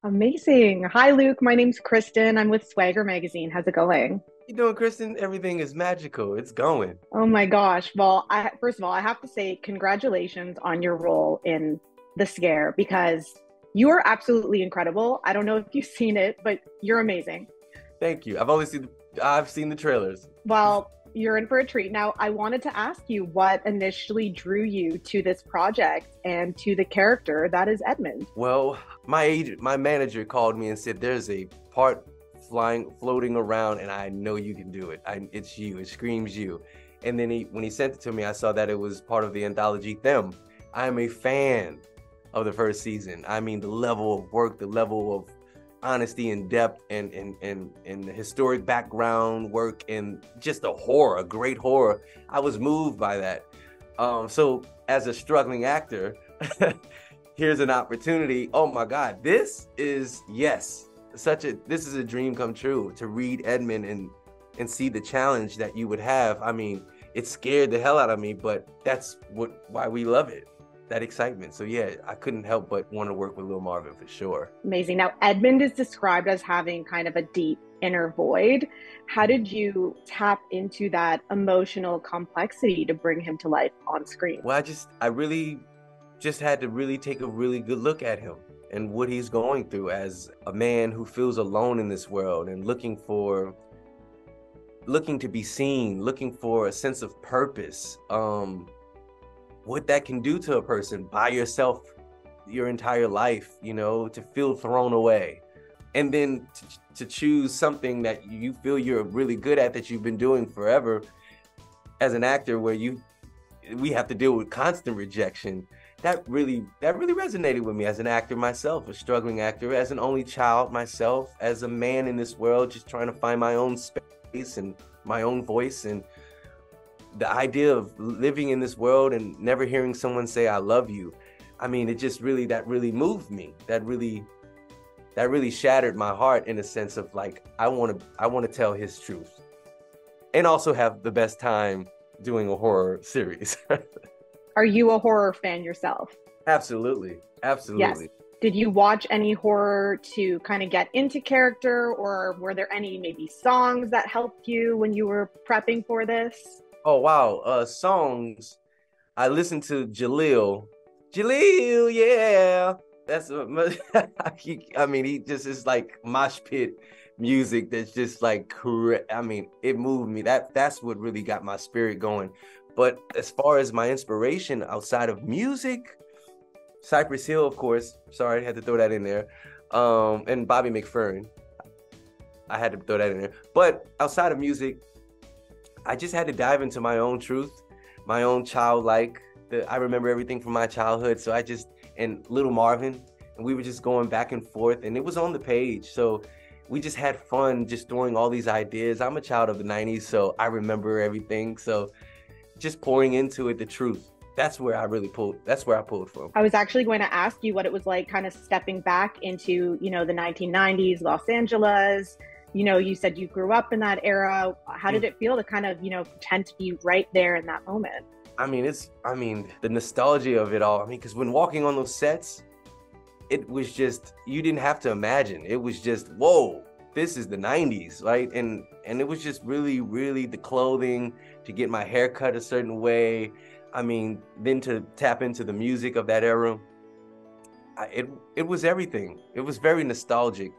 Amazing. Hi, Luke. My name's Kristen. I'm with Swagger Magazine. How's it going? You doing, Kristen? Everything is magical. It's going. Oh my gosh. Well, first of all, I have to say congratulations on your role in The Scare because you are absolutely incredible. I don't know if you've seen it, but you're amazing. Thank you. I've seen the trailers. Well, you're in for a treat. Now, I wanted to ask you what initially drew you to this project and to the character that is Edmund. Well, my manager called me and said there's a part floating around, and I know you can do it. It's you. It screams you. And then when he sent it to me, I saw that it was part of the anthology Them. I am a fan of the first season. I mean, the level of work, the level of honesty and depth and the historic background work and just a great horror. I was moved by that. So as a struggling actor, here's an opportunity. Oh my God, this is this is a dream come true to read Edmund and see the challenge that you would have. I mean, it scared the hell out of me, but that's why we love it. That excitement. So yeah, I couldn't help but want to work with Lil Marvin for sure. Amazing. Now, Edmund is described as having kind of a deep inner void. How did you tap into that emotional complexity to bring him to life on screen? Well, I really just had to really take a really good look at him and what he's going through as a man who feels alone in this world and looking to be seen, looking for a sense of purpose. What that can do to a person by yourself your entire life, to feel thrown away. And then to choose something that you feel you're really good at that you've been doing forever as an actor where we have to deal with constant rejection. That really resonated with me as an actor myself, a struggling actor, as an only child myself, as a man in this world, just trying to find my own space and my own voice. And the idea of living in this world and never hearing someone say I love you, I mean, that really moved me. That really shattered my heart in a sense of like I want to tell his truth and also have the best time doing a horror series. Are you a horror fan yourself? Absolutely. Yes. Did you watch any horror to kind of get into character, or were there any maybe songs that helped you when you were prepping for this? Oh wow, songs. I listened to Jaleel, yeah. That's he just is like mosh pit music that's just like I mean, it moved me. That's what really got my spirit going. But as far as my inspiration outside of music, Cypress Hill, of course. Sorry, I had to throw that in there. And Bobby McFerrin. I had to throw that in there. But outside of music, I just had to dive into my own truth, my own childlike. I remember everything from my childhood. So and Little Marvin, and we were just going back and forth, and it was on the page. So we just had fun just throwing all these ideas. I'm a child of the 90s, so I remember everything. So just pouring into it, the truth. That's where I pulled from. I was actually going to ask you what it was like kind of stepping back into, the 1990s, Los Angeles. You said you grew up in that era. How did it feel to kind of, pretend to be right there in that moment? I mean, the nostalgia of it all. I mean, because when walking on those sets, it was just, you didn't have to imagine. It was just, whoa, this is the 90s, right? And it was just really, really the clothing, to get my hair cut a certain way. I mean, then to tap into the music of that era. It was everything. It was very nostalgic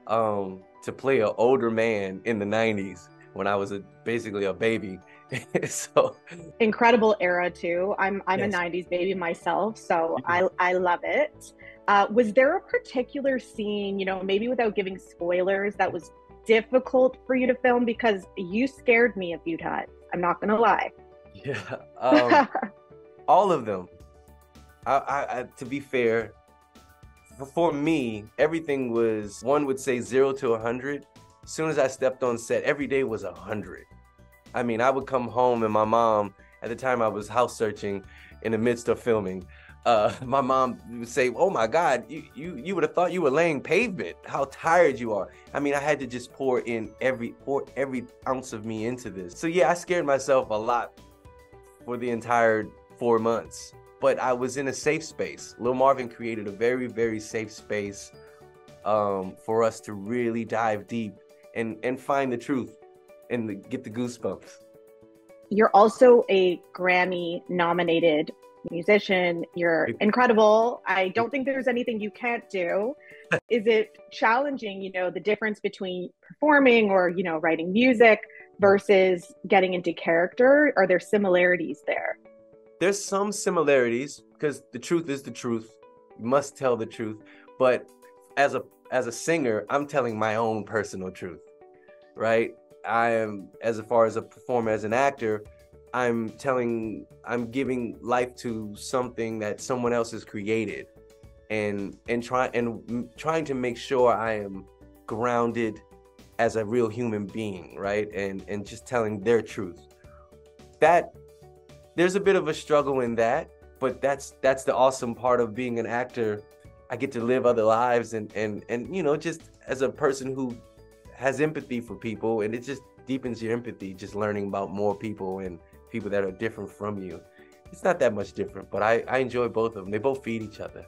to play an older man in the 90s when I was basically a baby. So incredible era too. I'm a yes. 90s baby myself, so Yeah. I love it. Was there a particular scene, maybe without giving spoilers, that was difficult for you to film? Because you scared me a few times. I'm not gonna lie. Yeah, all of them. To be fair, for me, everything was, one would say 0 to 100. As soon as I stepped on set, every day was 100. I mean, I would come home and my mom, at the time I was house searching in the midst of filming, my mom would say, "Oh my God, you would have thought you were laying pavement. How tired you are." I mean, I had to just pour every ounce of me into this. So yeah, I scared myself a lot for the entire 4 months, but I was in a safe space. Lil Marvin created a very, very safe space for us to really dive deep and find the truth and get the goosebumps. You're also a Grammy nominated musician. You're incredible. I don't think there's anything you can't do. Is it challenging, the difference between performing or, writing music versus getting into character? Are there similarities there? There's some similarities because the truth is the truth. You must tell the truth. But as a singer, I'm telling my own personal truth, right? I am, as far as a performer, as an actor, I'm giving life to something that someone else has created, and trying to make sure I am grounded as a real human being, right? And just telling their truth. That there's a bit of a struggle in that, but that's the awesome part of being an actor. I get to live other lives and just as a person who has empathy for people, and it just deepens your empathy, just learning about more people and people that are different from you. It's not that much different, but I enjoy both of them. They both feed each other.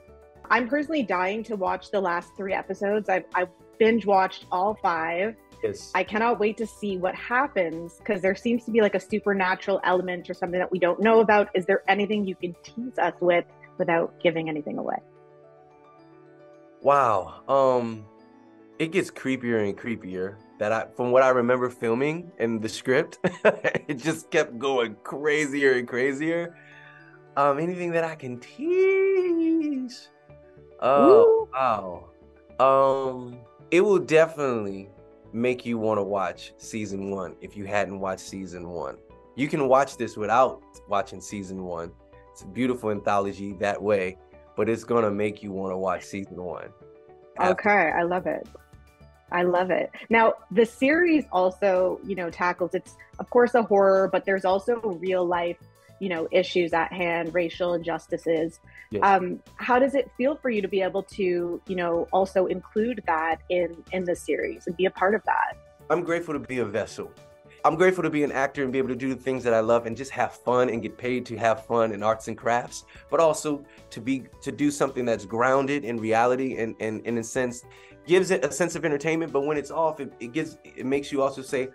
I'm personally dying to watch the last 3 episodes. I've binge watched all 5. Yes. I cannot wait to see what happens, because there seems to be like a supernatural element or something that we don't know about. Is there anything you can tease us with without giving anything away? Wow. It gets creepier and creepier. From what I remember filming and the script, it just kept going crazier and crazier. Anything that I can tease? Oh, wow. It will definitely make you want to watch season 1 if you hadn't watched season 1. You can watch this without watching season 1. It's a beautiful anthology that way, but it's gonna make you want to watch season 1. Okay, I love it. I love it. Now, the series also, tackles, it's of course a horror, but there's also real life, issues at hand, racial injustices. Yes. How does it feel for you to be able to, also include that in the series and be a part of that? I'm grateful to be a vessel. I'm grateful to be an actor and be able to do the things that I love and just have fun and get paid to have fun in arts and crafts, but also to do something that's grounded in reality and in a sense gives it a sense of entertainment. But when it's off, it makes you also say,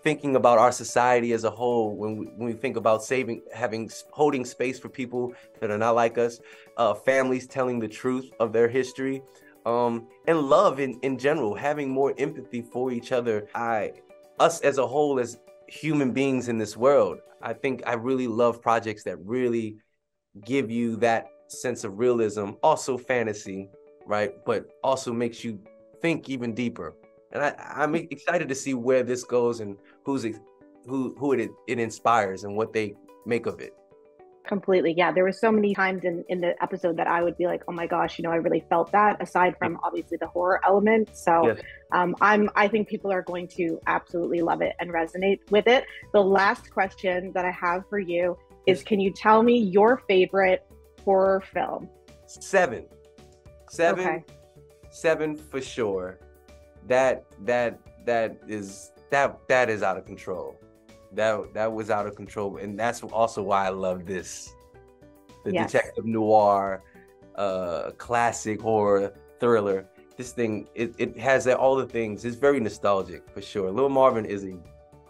thinking about our society as a whole, when we think about holding space for people that are not like us, families telling the truth of their history, and love in general, having more empathy for each other. Us as a whole, as human beings in this world, I think I really love projects that really give you that sense of realism, also fantasy, right? But also makes you think even deeper. And I'm excited to see where this goes and who it inspires and what they make of it. Completely. Yeah. There were so many times in the episode that I would be like, oh my gosh, I really felt that, aside from obviously the horror element. So Yes. I think people are going to absolutely love it and resonate with it. The last question that I have for you is, can you tell me your favorite horror film? 7. Okay. 7 for sure. That is out of control. That was out of control, and that's also why I love this. The Yes. detective noir, classic horror thriller. This thing, it has all the things. It's very nostalgic for sure. Lil Marvin is a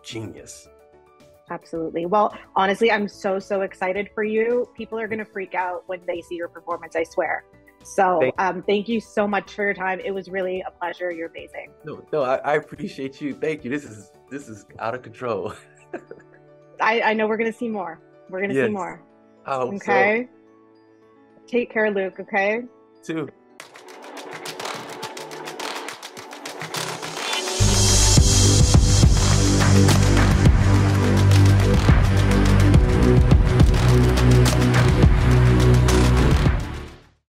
genius. Absolutely. Well, honestly, I'm so excited for you. People are going to freak out when they see your performance, I swear. So thank you so much for your time. It was really a pleasure. You're amazing. No, I appreciate you. Thank you. This is out of control. I know we're going to see more. We're going to see more. I hope Okay. So. Take care, Luke. Okay. Too.